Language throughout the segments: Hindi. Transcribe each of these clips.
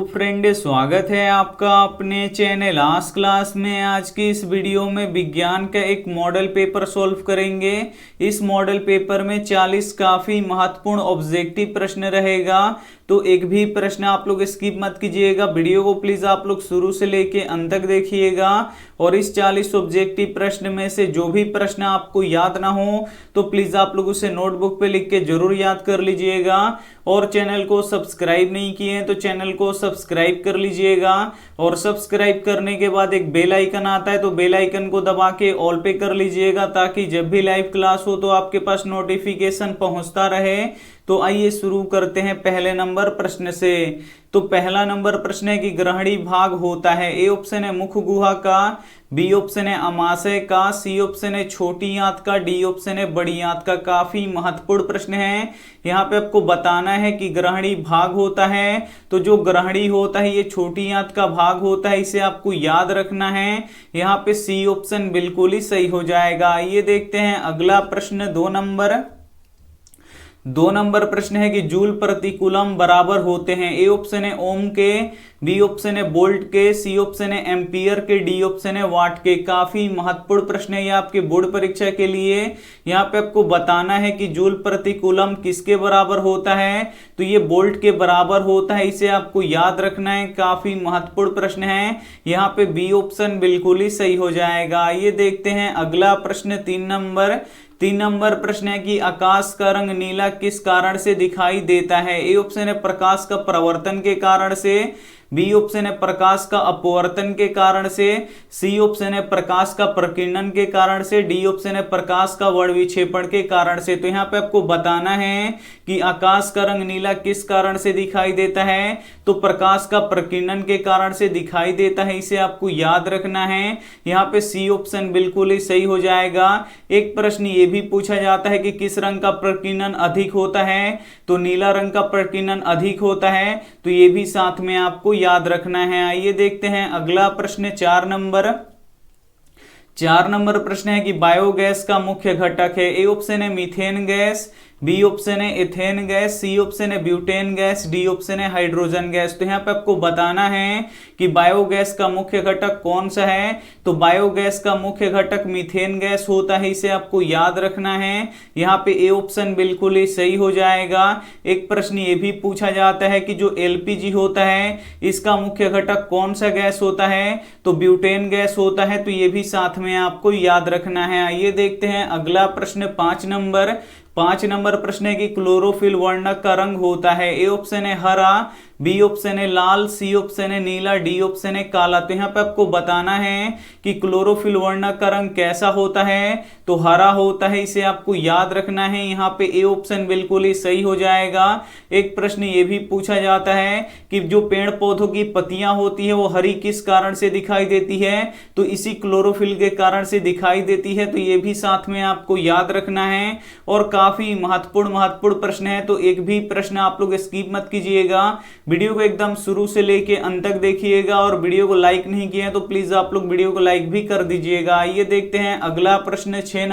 फ्रेंड, स्वागत है आपका अपने चैनल आज क्लास में। आज की इस वीडियो में विज्ञान का एक मॉडल पेपर सॉल्व करेंगे। इस मॉडल पेपर में 40 काफी महत्वपूर्ण ऑब्जेक्टिव प्रश्न रहेगा, तो एक भी प्रश्न आप लोग स्किप मत कीजिएगा। वीडियो को प्लीज आप लोग शुरू से लेके अंत तक देखिएगा और इस 40 ऑब्जेक्टिव प्रश्न में से जो भी प्रश्न आपको याद ना हो तो प्लीज आप लोग उसे नोटबुक पे लिख के जरूर याद कर लीजिएगा। और चैनल को सब्सक्राइब नहीं किए हैं तो चैनल को सब्सक्राइब कर लीजिएगा और सब्सक्राइब करने के बाद एक बेल आइकन आता है तो बेल आइकन को दबा के ऑल पे कर लीजिएगा, ताकि जब भी लाइव क्लास हो तो आपके पास नोटिफिकेशन पहुंचता रहे। तो आइए शुरू करते हैं पहले नंबर प्रश्न से। तो पहला नंबर प्रश्न है कि ग्रहणी भाग होता है। ए ऑप्शन है मुख गुहा का, बी ऑप्शन है अमाशय का, सी ऑप्शन है छोटी आंत का, डी ऑप्शन है बड़ी आंत का। काफी महत्वपूर्ण प्रश्न है। यहाँ पे आपको बताना है कि ग्रहणी भाग होता है, तो जो ग्रहणी होता है ये छोटी आंत का भाग होता है, इसे आपको याद रखना है। यहाँ पे सी ऑप्शन बिल्कुल ही सही हो जाएगा। ये देखते हैं अगला प्रश्न, दो नंबर प्रश्न है कि जूल प्रति कूलम बराबर होते हैं। ए ऑप्शन है ओम के, बी ऑप्शन है वोल्ट के, सी ऑप्शन है एम्पियर के, डी ऑप्शन है वाट के। काफी महत्वपूर्ण प्रश्न है ये आपके बोर्ड परीक्षा के लिए। यहाँ पे आपको बताना है कि जूल प्रति कूलम किसके बराबर होता है, तो ये वोल्ट के बराबर होता है, इसे आपको याद रखना है। काफी महत्वपूर्ण प्रश्न है। यहाँ पे बी ऑप्शन बिल्कुल ही सही हो जाएगा। ये देखते हैं अगला प्रश्न, तीन नंबर प्रश्न है कि आकाश का रंग नीला किस कारण से दिखाई देता है। ए ऑप्शन है प्रकाश का प्रवर्तन के कारण से, बी ऑप्शन है प्रकाश का अपवर्तन के कारण से, सी ऑप्शन है प्रकाश का प्रकीर्णन के कारण से, डी ऑप्शन है प्रकाश का वर्णविक्षेपण के कारण से। तो यहाँ पे आपको बताना है कि आकाश का रंग नीला किस कारण से दिखाई देता है, तो प्रकाश का प्रकीर्णन के कारण से दिखाई देता है, इसे आपको याद रखना है। यहाँ पे सी ऑप्शन बिल्कुल ही सही हो जाएगा। एक प्रश्न ये भी पूछा जाता है कि किस रंग का प्रकीर्णन अधिक होता है, तो नीला रंग का प्रकीर्णन अधिक होता है, तो ये भी साथ में आपको याद रखना है। आइए देखते हैं अगला प्रश्न, चार नंबर प्रश्न है कि बायोगैस का मुख्य घटक है। ए ऑप्शन है मीथेन गैस, बी ऑप्शन है एथेन गैस, सी ऑप्शन है ब्यूटेन गैस, डी ऑप्शन है हाइड्रोजन गैस। तो यहाँ पे आपको बताना है कि बायोगैस का मुख्य घटक कौन सा है, तो बायोगैस का मुख्य घटक मीथेन गैस होता है, इसे आपको याद रखना है। यहाँ पे ए ऑप्शन बिल्कुल ही सही हो जाएगा। एक प्रश्न ये भी पूछा जाता है कि जो एलपीजी होता है इसका मुख्य घटक कौन सा गैस होता है, तो ब्यूटेन गैस होता है, तो ये भी साथ में आपको याद रखना है। आइए देखते हैं अगला प्रश्न, पांच नंबर प्रश्न है कि क्लोरोफिल वर्णक का रंग होता है। ए ऑप्शन है हरा, बी ऑप्शन है लाल, सी ऑप्शन है नीला, डी ऑप्शन है काला। तो यहाँ पे आपको बताना है कि क्लोरोफिल वर्णक का रंग कैसा होता है, तो हरा होता है, इसे आपको याद रखना है। यहाँ पे ए ऑप्शन बिल्कुल ही सही हो जाएगा। एक प्रश्न ये भी पूछा जाता है कि जो पेड़ पौधों की पत्तियां होती है वो हरी किस कारण से दिखाई देती है, तो इसी क्लोरोफिल के कारण से दिखाई देती है, तो ये भी साथ में आपको याद रखना है। और काफी महत्वपूर्ण प्रश्न है, तो एक भी प्रश्न आप लोग स्किप मत कीजिएगा। वीडियो को एकदम शुरू से लेके अंत तक देखिएगा और वीडियो को लाइक नहीं किए हैं तो प्लीज आप लोग वीडियो को लाइक भी कर दीजिएगा। आइए देखते हैं अगला प्रश्न, 6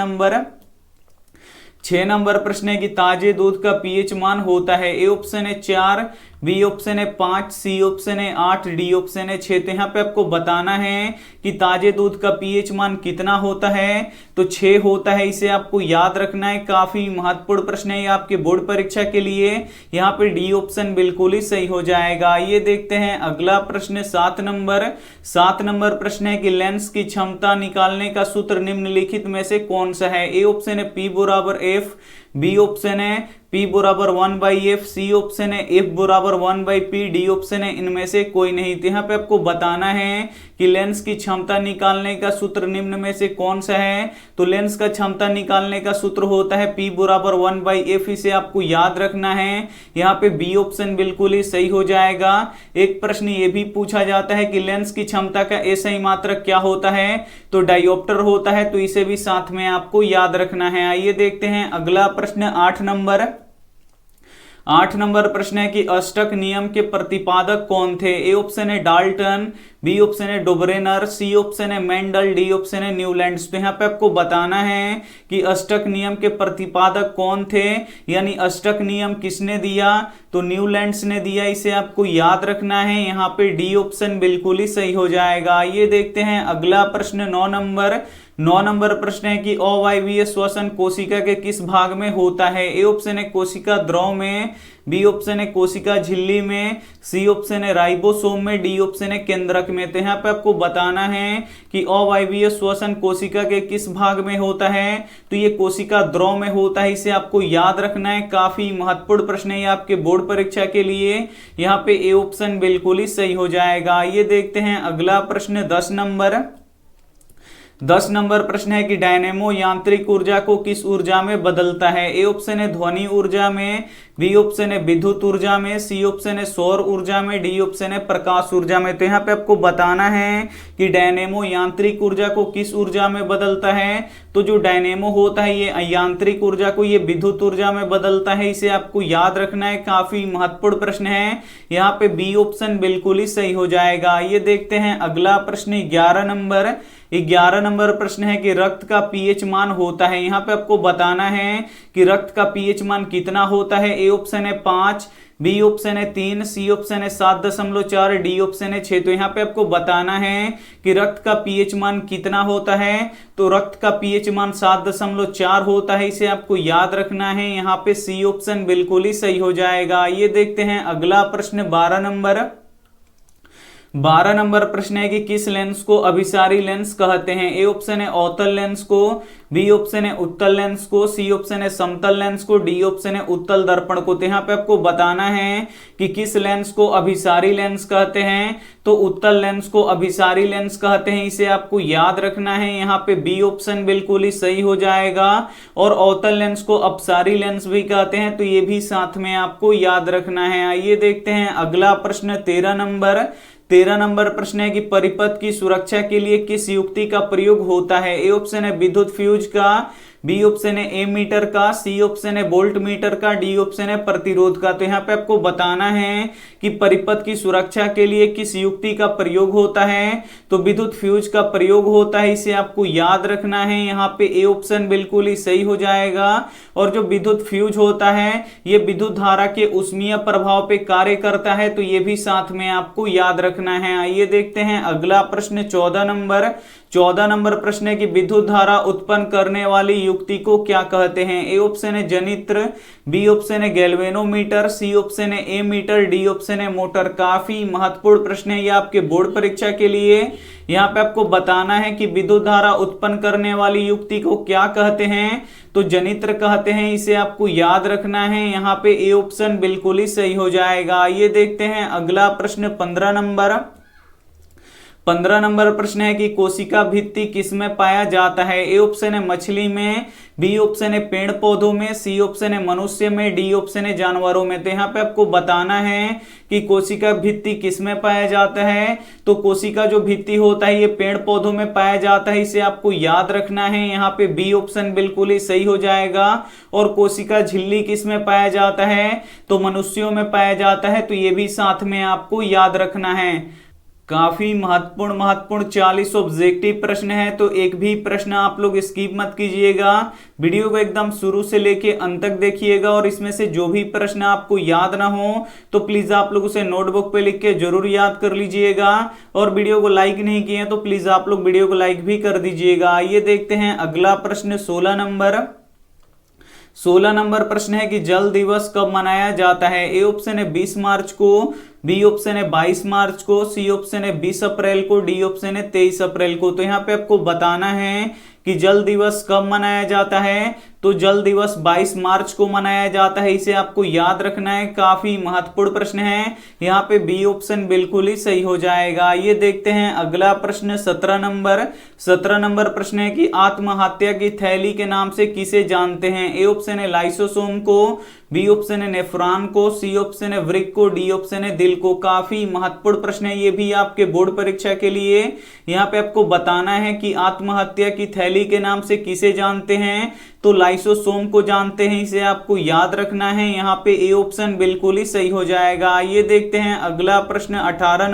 नंबर प्रश्न है कि ताजे दूध का पीएच मान होता है। ए ऑप्शन है 4, बी ऑप्शन है 5, सी ऑप्शन है 8, डी ऑप्शन है 6। तो यहाँ पे आपको बताना है कि ताजे दूध का पीएच मान कितना होता है, तो 6 होता है, इसे आपको याद रखना है। काफी महत्वपूर्ण प्रश्न है ये आपके बोर्ड परीक्षा के लिए। यहाँ पे डी ऑप्शन बिल्कुल ही सही हो जाएगा। ये देखते हैं अगला प्रश्न, 7 नंबर प्रश्न है कि लेंस की क्षमता निकालने का सूत्र निम्नलिखित में से कौन सा है। ए ऑप्शन है P बराबर F, बी ऑप्शन है P बराबर 1/F, सी ऑप्शन है F बराबर 1/P, डी ऑप्शन है इनमें से कोई नहीं। तो यहाँ पे आपको बताना है कि लेंस की क्षमता निकालने का सूत्र निम्न में से कौन सा है, तो लेंस का क्षमता निकालने का सूत्र होता है P बराबर 1/F, इसे आपको याद रखना है। यहाँ पे बी ऑप्शन बिल्कुल ही सही हो जाएगा। एक प्रश्न ये भी पूछा जाता है कि लेंस की क्षमता का SI मात्रक क्या होता है, तो डायोप्टर होता है, तो इसे भी साथ में आपको याद रखना है। आइए देखते हैं अगला प्रश्न, 8 नंबर प्रश्न है कि अष्टक नियम के प्रतिपादक कौन थे। ए ऑप्शन है डाल्टन, बी ऑप्शन है डोबरेनर, सी ऑप्शन है मेंडल, डी ऑप्शन है न्यूलैंड्स। तो यहाँ पे आपको बताना है कि अष्टक नियम के प्रतिपादक कौन थे, यानी अष्टक नियम किसने दिया, तो न्यूलैंड्स ने दिया, इसे आपको याद रखना है। यहाँ पे डी ऑप्शन बिल्कुल ही सही हो जाएगा। ये देखते हैं अगला प्रश्न 9 नंबर प्रश्न है कि अवायवीय श्वसन कोशिका के किस भाग में होता है। ए ऑप्शन है कोशिका द्रव में, बी ऑप्शन है कोशिका झिल्ली में, सी ऑप्शन है राइबोसोम में, डी ऑप्शन है केंद्रक में। तो यहाँ पे आपको बताना है कि अवायवीय श्वसन कोशिका के किस भाग में होता है, तो ये कोशिका द्रव में होता है, इसे आपको याद रखना है। काफी महत्वपूर्ण प्रश्न है ये आपके बोर्ड परीक्षा के लिए। यहाँ पे ए ऑप्शन बिल्कुल ही सही हो जाएगा। ये देखते हैं अगला प्रश्न 10 नंबर प्रश्न है कि डायनेमो यांत्रिक ऊर्जा को किस ऊर्जा में बदलता है। ए ऑप्शन है ध्वनि ऊर्जा में, बी ऑप्शन है विद्युत ऊर्जा में, सी ऑप्शन है सौर ऊर्जा में, डी ऑप्शन है प्रकाश ऊर्जा में। तो यहाँ पे आपको बताना है कि डायनेमो यांत्रिक ऊर्जा को किस ऊर्जा में बदलता है। तो जो डायनेमो होता है ये यांत्रिक ऊर्जा को ये विद्युत ऊर्जा में बदलता है, इसे आपको याद रखना है। काफी महत्वपूर्ण प्रश्न है। यहाँ पे बी ऑप्शन बिल्कुल ही सही हो जाएगा। ये देखते हैं अगला प्रश्न 11 नंबर प्रश्न है कि रक्त का पीएच मान होता है। यहाँ पे आपको बताना है कि रक्त का पीएच मान कितना होता है। ए ऑप्शन है 5, बी ऑप्शन है 3, सी ऑप्शन है 7.4, डी ऑप्शन है 6। तो यहाँ पे आपको बताना है कि रक्त का पीएच मान कितना होता है। तो रक्त का पीएच मान 7.4 होता है, इसे आपको याद रखना है। यहाँ पे सी ऑप्शन बिल्कुल ही सही हो जाएगा। ये देखते हैं अगला प्रश्न 12 नंबर प्रश्न है कि किस लेंस को अभिसारी लेंस कहते हैं। ए ऑप्शन है अवतल लेंस को, बी ऑप्शन है उत्तल लेंस को, सी ऑप्शन है समतल लेंस को, डी ऑप्शन है उत्तल दर्पण को। तो यहाँ पे आपको बताना है कि किस लेंस को अभिसारी लेंस कहते हैं। तो उत्तल लेंस को अभिसारी लेंस कहते हैं, इसे आपको याद रखना है। यहाँ पे बी ऑप्शन बिल्कुल ही सही हो जाएगा। और अवतल लेंस को अपसारी लेंस भी कहते हैं, तो ये भी साथ में आपको याद रखना है। आइए देखते हैं अगला प्रश्न 13 नंबर प्रश्न है कि परिपथ की सुरक्षा के लिए किस युक्ति का प्रयोग होता है। ए ऑप्शन है विद्युत फ्यूज का, बी ऑप्शन है एमीटर का, सी ऑप्शन है वोल्ट मीटर का, डी ऑप्शन है प्रतिरोध का। तो यहाँ पे आपको बताना है कि परिपथ की सुरक्षा के लिए किस युक्ति का प्रयोग होता है। तो विद्युत फ्यूज का प्रयोग होता है, इसे आपको याद रखना है। यहाँ पे ए ऑप्शन बिल्कुल ही सही हो जाएगा। और जो विद्युत फ्यूज होता है ये विद्युत धारा के ऊष्मीय प्रभाव पे कार्य करता है, तो ये भी साथ में आपको याद रखना है। आइए देखते हैं अगला प्रश्न 14 नंबर प्रश्न है कि विद्युत धारा उत्पन्न करने वाली युक्ति को क्या कहते हैं। ए ऑप्शन है जनित्र, बी ऑप्शन है गैल्वेनोमीटर, सी ऑप्शन है एमीटर, डी ऑप्शन है मोटर। काफी महत्वपूर्ण प्रश्न है ये आपके बोर्ड परीक्षा के लिए। यहाँ पे आपको बताना है कि विद्युत धारा उत्पन्न करने वाली युक्ति को क्या कहते हैं। तो जनित्र कहते हैं, इसे आपको याद रखना है। यहाँ पे ए ऑप्शन बिल्कुल ही सही हो जाएगा। ये देखते हैं अगला प्रश्न 15 नंबर प्रश्न है कि कोशिका भित्ति किसमें पाया जाता है। ए ऑप्शन है मछली में, बी ऑप्शन है पेड़ पौधों में, सी ऑप्शन है मनुष्य में, डी ऑप्शन है जानवरों में। तो यहाँ पे आपको बताना है कि कोशिका भित्ति किसमें पाया जाता है। तो कोशिका जो भित्ति होता है ये पेड़ पौधों में पाया जाता है, इसे आपको याद रखना है। यहाँ पे बी ऑप्शन बिल्कुल ही सही हो जाएगा। और कोशिका झिल्ली किसमें पाया जाता है, तो मनुष्यों में पाया जाता है, तो ये भी साथ में आपको याद रखना है। काफी महत्वपूर्ण 40 ऑब्जेक्टिव प्रश्न है, तो एक भी प्रश्न आप लोग स्किप मत कीजिएगा। वीडियो को एकदम शुरू से लेके अंत तक देखिएगा। और इसमें से जो भी प्रश्न आपको याद ना हो तो प्लीज आप लोग उसे नोटबुक पे लिख के जरूर याद कर लीजिएगा। और वीडियो को लाइक नहीं किए तो प्लीज आप लोग वीडियो को लाइक भी कर दीजिएगा। ये देखते हैं अगला प्रश्न 16 नंबर प्रश्न है कि जल दिवस कब मनाया जाता है। ए ऑप्शन है 20 मार्च को, बी ऑप्शन है 22 मार्च को, सी ऑप्शन है 20 अप्रैल को, डी ऑप्शन है 23 अप्रैल को। तो यहाँ पे आपको बताना है कि जल दिवस कब मनाया जाता है। तो जल दिवस 22 मार्च को मनाया जाता है, इसे आपको याद रखना है। काफी महत्वपूर्ण प्रश्न है। यहाँ पे बी ऑप्शन बिल्कुल ही सही हो जाएगा। ये देखते हैं अगला प्रश्न 17 नंबर प्रश्न है कि आत्महत्या की थैली के नाम से किसे जानते हैं। ए ऑप्शन है लाइसोसोम को, बी ऑप्शन है नेफ्रॉन को, सी ऑप्शन है वृक्क को, डी ऑप्शन है दिल को। काफी महत्वपूर्ण प्रश्न है ये भी आपके बोर्ड परीक्षा के लिए। यहाँ पे आपको बताना है कि आत्महत्या की थैली के नाम से किसे जानते हैं। तो लाइसोसोम को जानते हैं, इसे आपको याद रखना है। यहाँ पे ए ऑप्शन बिल्कुल ही सही हो जाएगा। ये देखते हैं अगला प्रश्न 18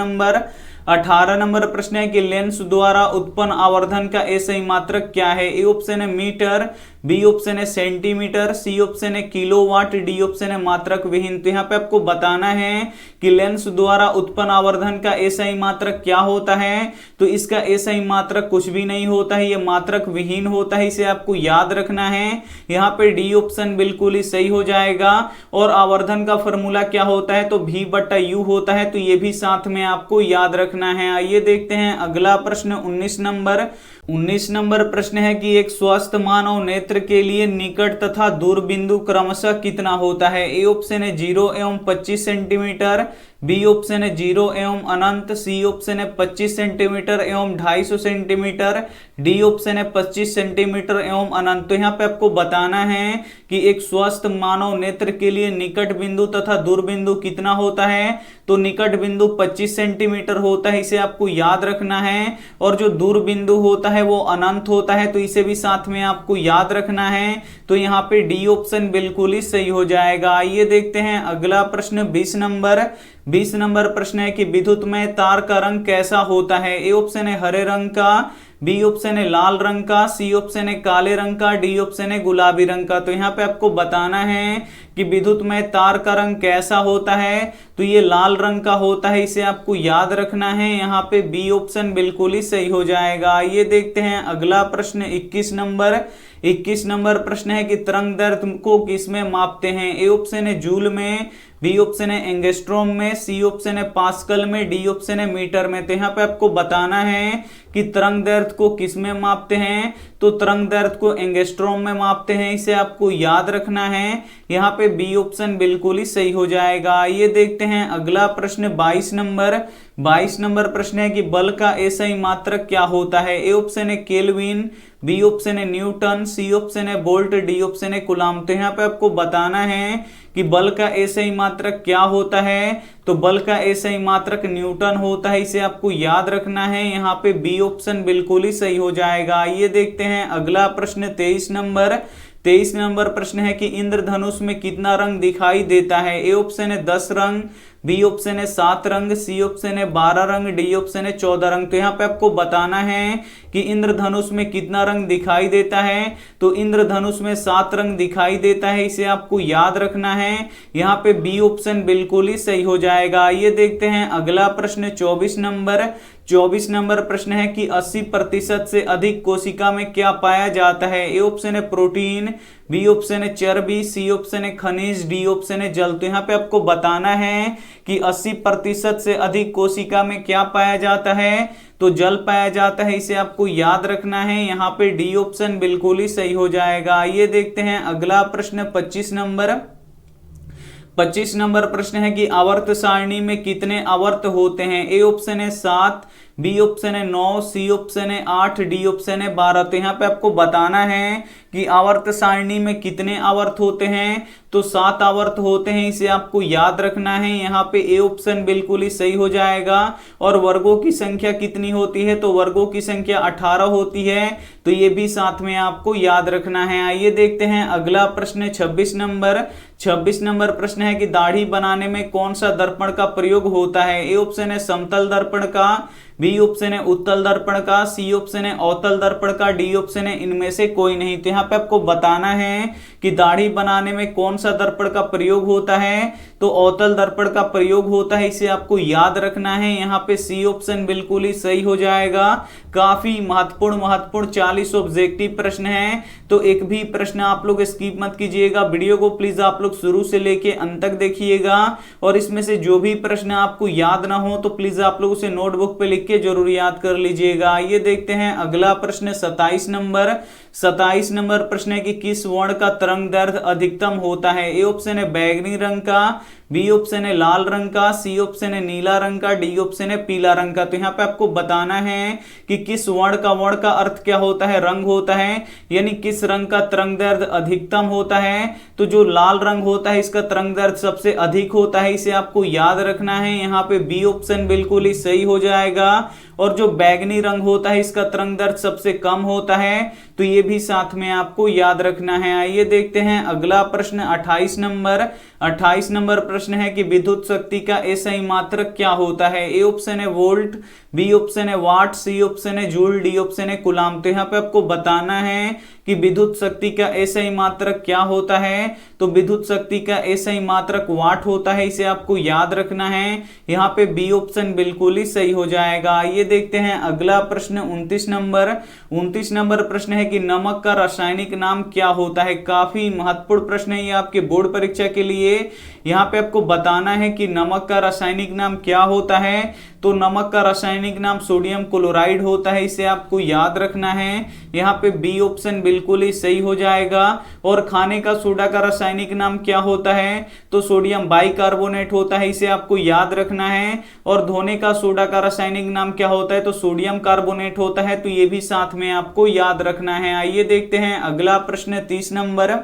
18 नंबर प्रश्न है कि लेंस द्वारा उत्पन्न आवर्धन का SI मात्रक क्या है? ए ऑप्शन है मीटर, बी ऑप्शन है सेंटीमीटर, सी ऑप्शन है किलोवाट, डी ऑप्शन है मात्रक विहीन। तो यहाँ पे आपको बताना है कि लेंस द्वारा उत्पन्न आवर्धन का SI मात्रक क्या होता है। तो इसका SI मात्रक कुछ भी नहीं होता है, ये मात्रक विहीन होता है, इसे आपको याद रखना है। यहाँ पे डी ऑप्शन बिल्कुल ही सही हो जाएगा। और आवर्धन का फॉर्मूला क्या होता है? तो V/U होता है, तो ये भी साथ में आपको याद रखना है। आइए देखते हैं अगला प्रश्न 19 नंबर प्रश्न है कि एक स्वस्थ मानव नेत्र के लिए निकट तथा दूर बिंदु क्रमशः कितना होता है? ए ऑप्शन है 0 एवं 25 सेंटीमीटर, बी ऑप्शन है 0 एवं अनंत, सी ऑप्शन है 25 सेंटीमीटर एवं 250 सेंटीमीटर, डी ऑप्शन है 25 सेंटीमीटर एवं अनंत। तो यहाँ पे आपको बताना है कि एक स्वस्थ मानव नेत्र के लिए निकट बिंदु तथा दूर बिंदु कितना होता है। तो निकट बिंदु 25 सेंटीमीटर होता है, इसे आपको याद रखना है। और जो दूर बिंदु होता है वो अनंत होता है, तो इसे भी साथ में आपको याद रखना है। तो यहाँ पे डी ऑप्शन बिल्कुल ही सही हो जाएगा। आइए देखते हैं अगला प्रश्न 20 नंबर प्रश्न है कि विद्युतमय तार का रंग कैसा होता है? ए ऑप्शन है हरे रंग का, बी ऑप्शन है लाल रंग का, सी ऑप्शन है काले रंग का, डी ऑप्शन है गुलाबी रंग का। तो यहाँ पे आपको बताना है कि विद्युतमय तार का रंग कैसा होता है। तो ये लाल रंग का होता है, इसे आपको याद रखना है। यहाँ पे बी ऑप्शन बिल्कुल ही सही हो जाएगा। ये देखते हैं अगला प्रश्न 21 नंबर प्रश्न है कि तरंग दैर्ध्य को किसमें मापते हैं? ए ऑप्शन है जूल में, बी ऑप्शन है एंगस्ट्रॉम में, सी ऑप्शन है पास्कल में, डी ऑप्शन है मीटर में। तो यहाँ पे आपको बताना है कि तरंग दैर्ध्य को किसमें मापते हैं। तो तरंग दैर्ध्य को एंगस्ट्रॉम में मापते हैं, इसे आपको याद रखना है। यहाँ पे बी ऑप्शन बिल्कुल ही सही हो जाएगा। ये देखते हैं अगला प्रश्न 22 नंबर प्रश्न है कि बल का SI मात्रक क्या होता है? ए ऑप्शन है केल्विन, बी ऑप्शन है न्यूटन, सी ऑप्शन है वोल्ट, डी ऑप्शन है कूलम। तो यहाँ पे आपको बताना है कि बल का SI मात्रक क्या होता है। तो बल का SI मात्रक न्यूटन होता है, इसे आपको याद रखना है। यहाँ पे बी ऑप्शन बिल्कुल ही सही हो जाएगा। ये देखते हैं अगला प्रश्न 23 नंबर प्रश्न है कि इंद्रधनुष में कितना रंग दिखाई देता है? ए ऑप्शन है 10 रंग, बी ऑप्शन है 7 रंग, सी ऑप्शन है 12 रंग, डी ऑप्शन है 14 रंग। तो यहाँ पे आपको बताना है कि इंद्रधनुष में कितना रंग दिखाई देता है। तो इंद्रधनुष में 7 रंग दिखाई देता है, इसे आपको याद रखना है। यहाँ पे बी ऑप्शन बिल्कुल ही सही हो जाएगा। ये देखते हैं अगला प्रश्न 24 नंबर प्रश्न है कि 80% से अधिक कोशिका में क्या पाया जाता है? ए ऑप्शन है प्रोटीन, बी ऑप्शन है चर्बी, सी ऑप्शन है खनिज, डी ऑप्शन है जल। तो यहाँ पे आपको बताना है कि 80% से अधिक कोशिका में क्या पाया जाता है। तो जल पाया जाता है, इसे आपको याद रखना है। यहाँ पे डी ऑप्शन बिल्कुल ही सही हो जाएगा। ये देखते हैं अगला प्रश्न 25 नंबर प्रश्न है कि आवर्त सारणी में कितने आवर्त होते हैं? ए ऑप्शन है 7, बी ऑप्शन है 9, सी ऑप्शन है 8, डी ऑप्शन है 12। तो यहाँ पे आपको बताना है कि आवर्त सारणी में कितने आवर्त होते हैं। तो 7 आवर्त होते हैं, इसे आपको याद रखना है। यहाँ पे ए ऑप्शन बिल्कुल ही सही हो जाएगा। और वर्गों की संख्या कितनी होती है? तो वर्गों की संख्या 18 होती है, तो ये भी साथ में आपको याद रखना है। आइए देखते हैं अगला प्रश्न 26 नंबर प्रश्न है कि दाढ़ी बनाने में कौन सा दर्पण का प्रयोग होता है? ए ऑप्शन है समतल दर्पण का, बी ऑप्शन है उत्तल दर्पण का, सी ऑप्शन है अवतल दर्पण का, डी ऑप्शन है इनमें से कोई नहीं। तो यहाँ पे आपको बताना है कि दाढ़ी बनाने में कौन सा दर्पण का प्रयोग होता है। तो अवतल दर्पण का प्रयोग होता है, इसे आपको याद रखना है। यहाँ पे सी ऑप्शन बिल्कुल ही सही हो जाएगा। काफी महत्वपूर्ण 40 ऑब्जेक्टिव प्रश्न है, तो एक भी प्रश्न आप लोग स्किप मत कीजिएगा। वीडियो को प्लीज आप लोग शुरू से लेके अंत तक देखिएगा। और इसमें से जो भी प्रश्न आपको याद ना हो तो प्लीज आप लोग उसे नोटबुक पे लिख के जरूर याद कर लीजिएगा। ये देखते हैं अगला प्रश्न 27 नंबर प्रश्न है कि किस वर्ण का तरंग दैर्ध्य अधिकतम होता है? ए ऑप्शन है बैगनी रंग का, बी ऑप्शन है लाल रंग का, सी ऑप्शन है नीला रंग का, डी ऑप्शन है पीला रंग का। तो यहाँ पे आपको बताना है कि किस वर्ण का अर्थ क्या होता है? रंग होता है, यानी किस रंग का तरंग दैर्ध्य अधिकतम होता है। तो जो लाल रंग होता है इसका तरंग दैर्ध्य सबसे अधिक होता है, इसे आपको याद रखना है। यहाँ पे बी ऑप्शन बिल्कुल ही सही हो जाएगा। और जो बैगनी रंग होता है इसका तरंग दैर्ध्य सबसे कम होता है, तो ये भी साथ में आपको याद रखना है। आइए देखते हैं अगला प्रश्न 28 नंबर प्रश्न है कि विद्युत शक्ति का एसआई मात्रक क्या होता है। ए ऑप्शन है वोल्ट, बी ऑप्शन है वाट, सी ऑप्शन है जूल, डी ऑप्शन है कूलाम। तो यहाँ पे आपको बताना है कि विद्युत शक्ति का एसआई मात्रक क्या होता है। तो विद्युत शक्ति का एसआई मात्रक वाट होता है, इसे आपको याद रखना है। यहाँ पे बी ऑप्शन बिल्कुल ही सही हो जाएगा। ये देखते हैं अगला प्रश्न 29 नंबर। 29 नंबर प्रश्न है कि नमक का रासायनिक नाम क्या होता है। काफी महत्वपूर्ण प्रश्न है ये आपके बोर्ड परीक्षा के लिए। यहाँ पे आपको बताना है कि नमक का रासायनिक नाम क्या होता है। तो नमक का रासायनिक नाम सोडियम क्लोराइड होता है, इसे आपको याद रखना है। यहाँ पे बी ऑप्शन बिल्कुल ही सही हो जाएगा। और खाने का सोडा का रासायनिक नाम क्या होता है। तो सोडियम बाइकार्बोनेट होता है, इसे आपको याद रखना है। और धोने का सोडा का रासायनिक नाम क्या होता है। तो सोडियम कार्बोनेट होता है, तो ये भी साथ में आपको याद रखना है। आइए देखते हैं अगला प्रश्न 30 नंबर।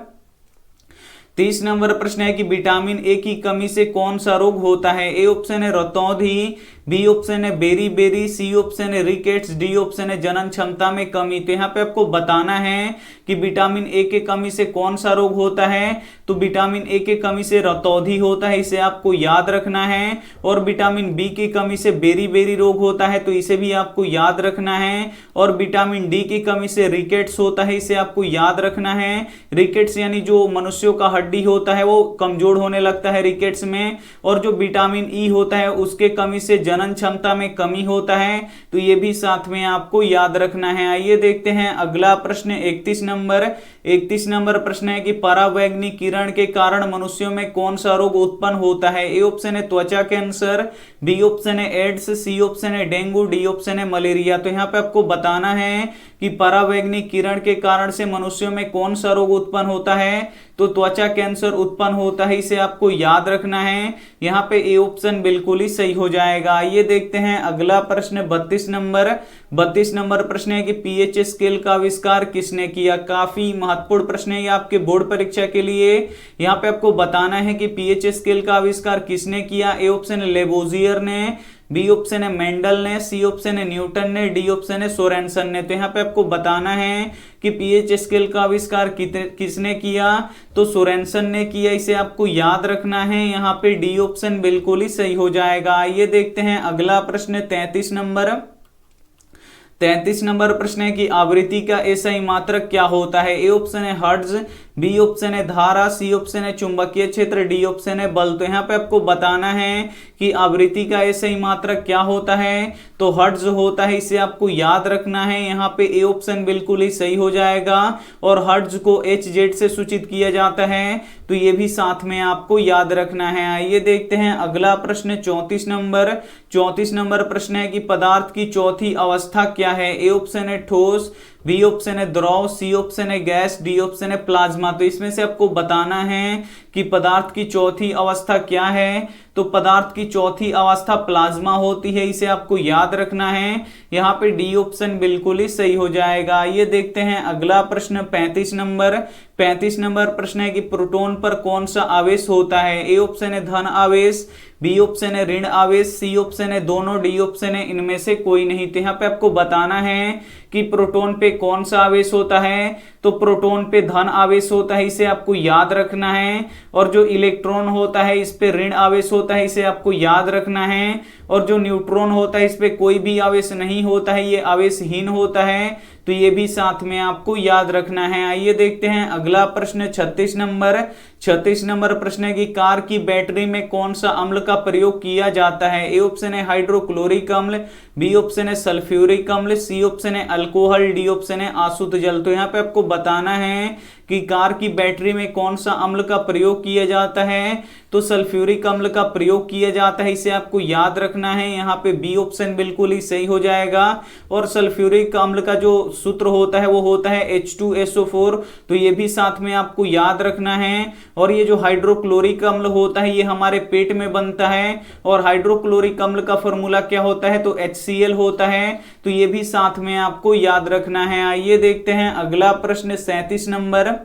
30 नंबर प्रश्न है कि विटामिन ए की कमी से कौन सा रोग होता है। ए ऑप्शन है रतौंधी, बी ऑप्शन है बेरी बेरी, सी ऑप्शन है रिकेट्स, डी ऑप्शन है जनन क्षमता में कमी। तो यहाँ पे आपको बताना है कि विटामिन ए के कमी से कौन सा रोग होता है। तो विटामिन ए के कमी से रतौंधी होता है, इसे आपको याद रखना है। और विटामिन बी की कमी से बेरी बेरी रोग होता है, तो इसे भी आपको याद रखना है। और विटामिन डी की कमी से रिकेट्स होता है, इसे आपको याद रखना है। रिकेट्स यानी जो मनुष्यों का हड्डी होता है वो कमजोर होने लगता है रिकेट्स में। और जो विटामिन ई होता है उसके कमी से जनन क्षमता में कमी होता है, तो ये भी साथ में आपको याद रखना है। आइए देखते हैं अगला प्रश्न 31 नंबर। 31 नंबर प्रश्न है कि परावैंगनिक किरण के कारण मनुष्यों में कौन सा रोग उत्पन्न होता है। ए ऑप्शन है त्वचा कैंसर, बी ऑप्शन है एड्स, सी ऑप्शन है डेंगू, डी ऑप्शन है मलेरिया। तो यहाँ पे आपको बताना है कि परावैंगनिक किरण के कारण से मनुष्यों में कौन सा रोग उत्पन्न होता है। तो त्वचा कैंसर उत्पन्न होता है, इसे आपको याद रखना है। यहाँ पे ए ऑप्शन बिल्कुल ही सही हो जाएगा। ये देखते हैं अगला प्रश्न 32 नंबर। 32 नंबर प्रश्न है कि पीएच स्केल का आविष्कार किसने किया। काफी महत्वपूर्ण प्रश्न है ये आपके बोर्ड परीक्षा के लिए। यहाँ पे आपको बताना है कि पीएच स्केल का आविष्कार किसने किया। ए ऑप्शन है लेवोजियर ने, बी ऑप्शन है मेंडल ने, सी ऑप्शन है न्यूटन ने, डी ऑप्शन है सोरेनसन ने। तो यहाँ पे आपको बताना है कि पीएच स्केल का आविष्कार किसने किया। तो सोरेनसन ने किया, इसे आपको याद रखना है। यहाँ पे डी ऑप्शन बिल्कुल ही सही हो जाएगा। आइए देखते हैं अगला प्रश्न 33 नंबर। 33 नंबर प्रश्न है कि आवृत्ति का एसआई मात्रक क्या होता है। ए ऑप्शन है हर्ट्ज, बी ऑप्शन है धारा, सी ऑप्शन है चुंबकीय क्षेत्र, डी ऑप्शन है बल। तो यहाँ पे आपको बताना है कि आवृत्ति का एसआई मात्रक क्या होता है। तो हर्ट्ज होता है, इसे आपको याद रखना है। यहाँ पे ए ऑप्शन बिल्कुल ही सही हो जाएगा। और हर्ट्ज को HZ से सूचित किया जाता है, तो ये भी साथ में आपको याद रखना है। आइए देखते हैं अगला प्रश्न 34 नंबर। 34 नंबर प्रश्न है कि पदार्थ की चौथी अवस्था क्या है। ए ऑप्शन है ठोस, बी ऑप्शन है द्रव, सी ऑप्शन है गैस, डी ऑप्शन है प्लाज्मा। तो इसमें से आपको बताना है कि पदार्थ की चौथी अवस्था क्या है। तो पदार्थ की चौथी अवस्था प्लाज्मा होती है, इसे आपको याद रखना है। यहाँ पे डी ऑप्शन बिल्कुल ही सही हो जाएगा। ये देखते हैं अगला प्रश्न 35 नंबर। 35 नंबर प्रश्न है कि प्रोटॉन पर कौन सा आवेश होता है। ए ऑप्शन है धन आवेश, बी ऑप्शन है ऋण आवेश, सी ऑप्शन है दोनों, डी ऑप्शन है इनमें से कोई नहीं। तो यहाँ पे आपको बताना है कि प्रोटॉन पे कौन सा आवेश होता है। तो प्रोटॉन पे धन आवेश होता है, इसे आपको याद रखना है। और जो इलेक्ट्रॉन होता है इस पे ऋण आवेश होता है, इसे आपको याद रखना है। और जो न्यूट्रॉन होता है इस पे कोई भी आवेश नहीं होता है, ये आवेशहीन होता है। तो ये भी साथ में आपको याद रखना है। आइए देखते हैं अगला प्रश्न 36 नंबर। 36 नंबर प्रश्न है कि कार की बैटरी में कौन सा अम्ल का प्रयोग किया जाता है। ए ऑप्शन है हाइड्रोक्लोरिक अम्ल, बी ऑप्शन है सल्फ्यूरिक अम्ल, सी ऑप्शन है अल्कोहल, डी ऑप्शन है आसुत जल। तो यहाँ पे आपको बताना है कि कार की बैटरी में कौन सा अम्ल का प्रयोग किया जाता है। तो सल्फ्यूरिक अम्ल का प्रयोग किया जाता है, इसे आपको याद रखना है। यहाँ पे बी ऑप्शन बिल्कुल ही सही हो जाएगा। और सल्फ्यूरिक अम्ल का जो सूत्र होता है वो होता है H2SO4, तो ये भी साथ में आपको याद रखना है। और ये जो हाइड्रोक्लोरिक अम्ल होता है ये हमारे पेट में बनता है। और हाइड्रोक्लोरिक अम्ल का फॉर्मूला क्या होता है। तो HCl होता है, तो ये भी साथ में आपको याद रखना है। आइए देखते हैं अगला प्रश्न 37 नंबर।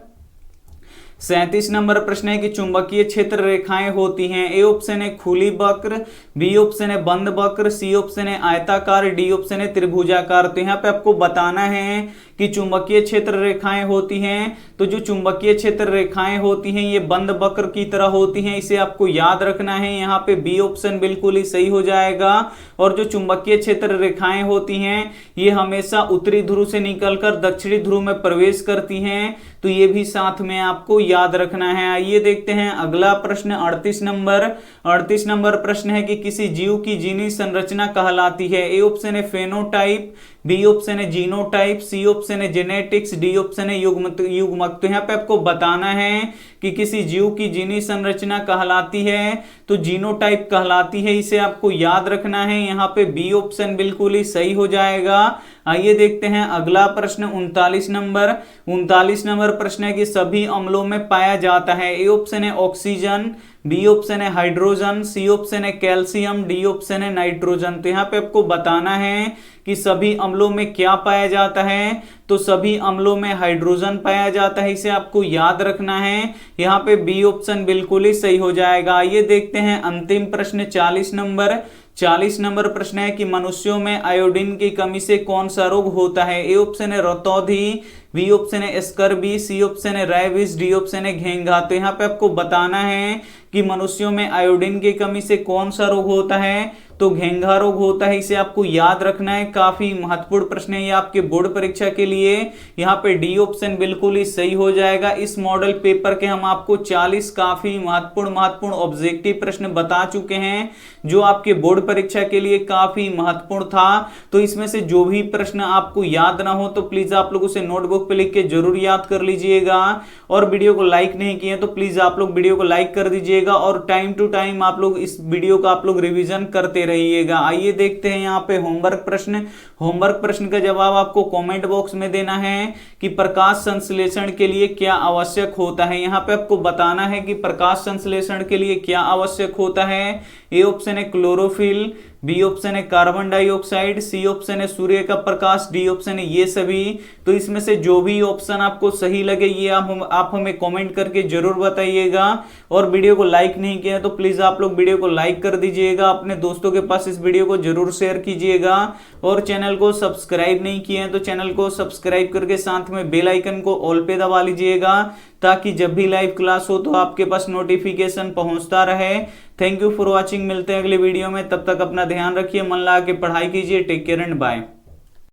37 नंबर प्रश्न है कि चुंबकीय क्षेत्र रेखाएं होती हैं। ए ऑप्शन है खुली वक्र, बी ऑप्शन है बंद वक्र, सी ऑप्शन है आयताकार, डी ऑप्शन है त्रिभुजाकार। तो यहाँ पे आपको बताना है कि चुंबकीय क्षेत्र रेखाएं होती हैं, तो जो चुंबकीय क्षेत्र रेखाएं होती हैं ये बंद वक्र की तरह होती हैं, इसे आपको याद रखना है। यहाँ पे बी ऑप्शन बिल्कुल ही सही हो जाएगा। और जो चुंबकीय क्षेत्र रेखाएं होती हैं ये हमेशा उत्तरी ध्रुव से निकलकर दक्षिणी ध्रुव में प्रवेश करती हैं, तो ये भी साथ में आपको याद रखना है। आइए देखते हैं अगला प्रश्न 38 नंबर। 38 नंबर प्रश्न है कि किसी जीव की जीनी संरचना कहलाती है। ए ऑप्शन है फेनोटाइप, बी ऑप्शन है जीनोटाइप, सी ऑप्शन है जेनेटिक्स, डी ऑप्शन है युग्मक। तो यहाँ पे आपको बताना है कि किसी जीव की जीनी संरचना कहलाती है तो जीनोटाइप कहलाती है, इसे आपको याद रखना है। यहाँ पे बी ऑप्शन बिल्कुल ही सही हो जाएगा। आइए देखते हैं अगला प्रश्न 39 नंबर। 39 नंबर प्रश्न है कि सभी अम्लों में पाया जाता है। ए ऑप्शन है ऑक्सीजन, बी ऑप्शन है हाइड्रोजन, सी ऑप्शन है कैल्शियम, डी ऑप्शन है नाइट्रोजन। तो यहाँ पे आपको बताना है कि सभी अम्लों में क्या पाया जाता है, तो सभी अम्लों में हाइड्रोजन पाया जाता है, इसे आपको याद रखना है। यहाँ पे बी ऑप्शन बिल्कुल ही सही हो जाएगा। आइए देखते हैं अंतिम प्रश्न 40 नंबर। 40 नंबर प्रश्न है कि मनुष्यों में आयोडीन की कमी से कौन सा रोग होता है। ए ऑप्शन है रतौंधी, बी ऑप्शन है स्कर्वी, सी ऑप्शन है रैबिस, डी ऑप्शन है घेंघा। तो यहाँ पे आपको बताना है कि मनुष्यों में आयोडीन की कमी से कौन सा रोग होता है, तो घेंघा रोग होता है, इसे आपको याद रखना है। काफी महत्वपूर्ण प्रश्न है ये आपके बोर्ड परीक्षा के लिए। यहाँ पे डी ऑप्शन बिल्कुल ही सही हो जाएगा। इस मॉडल पेपर के हम आपको 40 काफी महत्वपूर्ण ऑब्जेक्टिव प्रश्न बता चुके हैं जो आपके बोर्ड परीक्षा के लिए काफी महत्वपूर्ण था। तो इसमें से जो भी प्रश्न आपको याद ना हो तो प्लीज आप लोग उसे नोटबुक पे लिख के जरूर याद कर लीजिएगा। और वीडियो को लाइक नहीं किए तो प्लीज आप लोग वीडियो को लाइक कर दीजिएगा और टाइम टू टाइम आप लोग इस वीडियो का आप लोग रिवीजन करते रहिएगा। आइए देखते हैं यहाँ पे होमवर्क प्रश्न। होमवर्क प्रश्न का जवाब आपको कमेंट बॉक्स में देना है कि प्रकाश संश्लेषण के लिए क्या आवश्यक होता है। यहाँ पे आपको बताना है कि प्रकाश संश्लेषण के लिए क्या आवश्यक होता है। ए ऑप्शन है क्लोरोफिल, बी ऑप्शन है कार्बन डाइऑक्साइड, सी ऑप्शन है सूर्य का प्रकाश, डी ऑप्शन है ये सभी। तो इसमें से जो भी ऑप्शन आपको सही लगे ये आप हमें कमेंट करके जरूर बताइएगा। और वीडियो को लाइक नहीं किया तो प्लीज आप लोग वीडियो को लाइक कर दीजिएगा, अपने दोस्तों के पास इस वीडियो को जरूर शेयर कीजिएगा। और चैनल को सब्सक्राइब नहीं किए तो चैनल को सब्सक्राइब करके साथ में बेल आइकन को ऑल पे दबा लीजिएगा ताकि जब भी लाइव क्लास हो तो आपके पास नोटिफिकेशन पहुंचता रहे। Thank you for watching. मिलते हैं अगले वीडियो में, तब तक अपना ध्यान रखिए, मन लगा के पढ़ाई कीजिए। Take care and bye.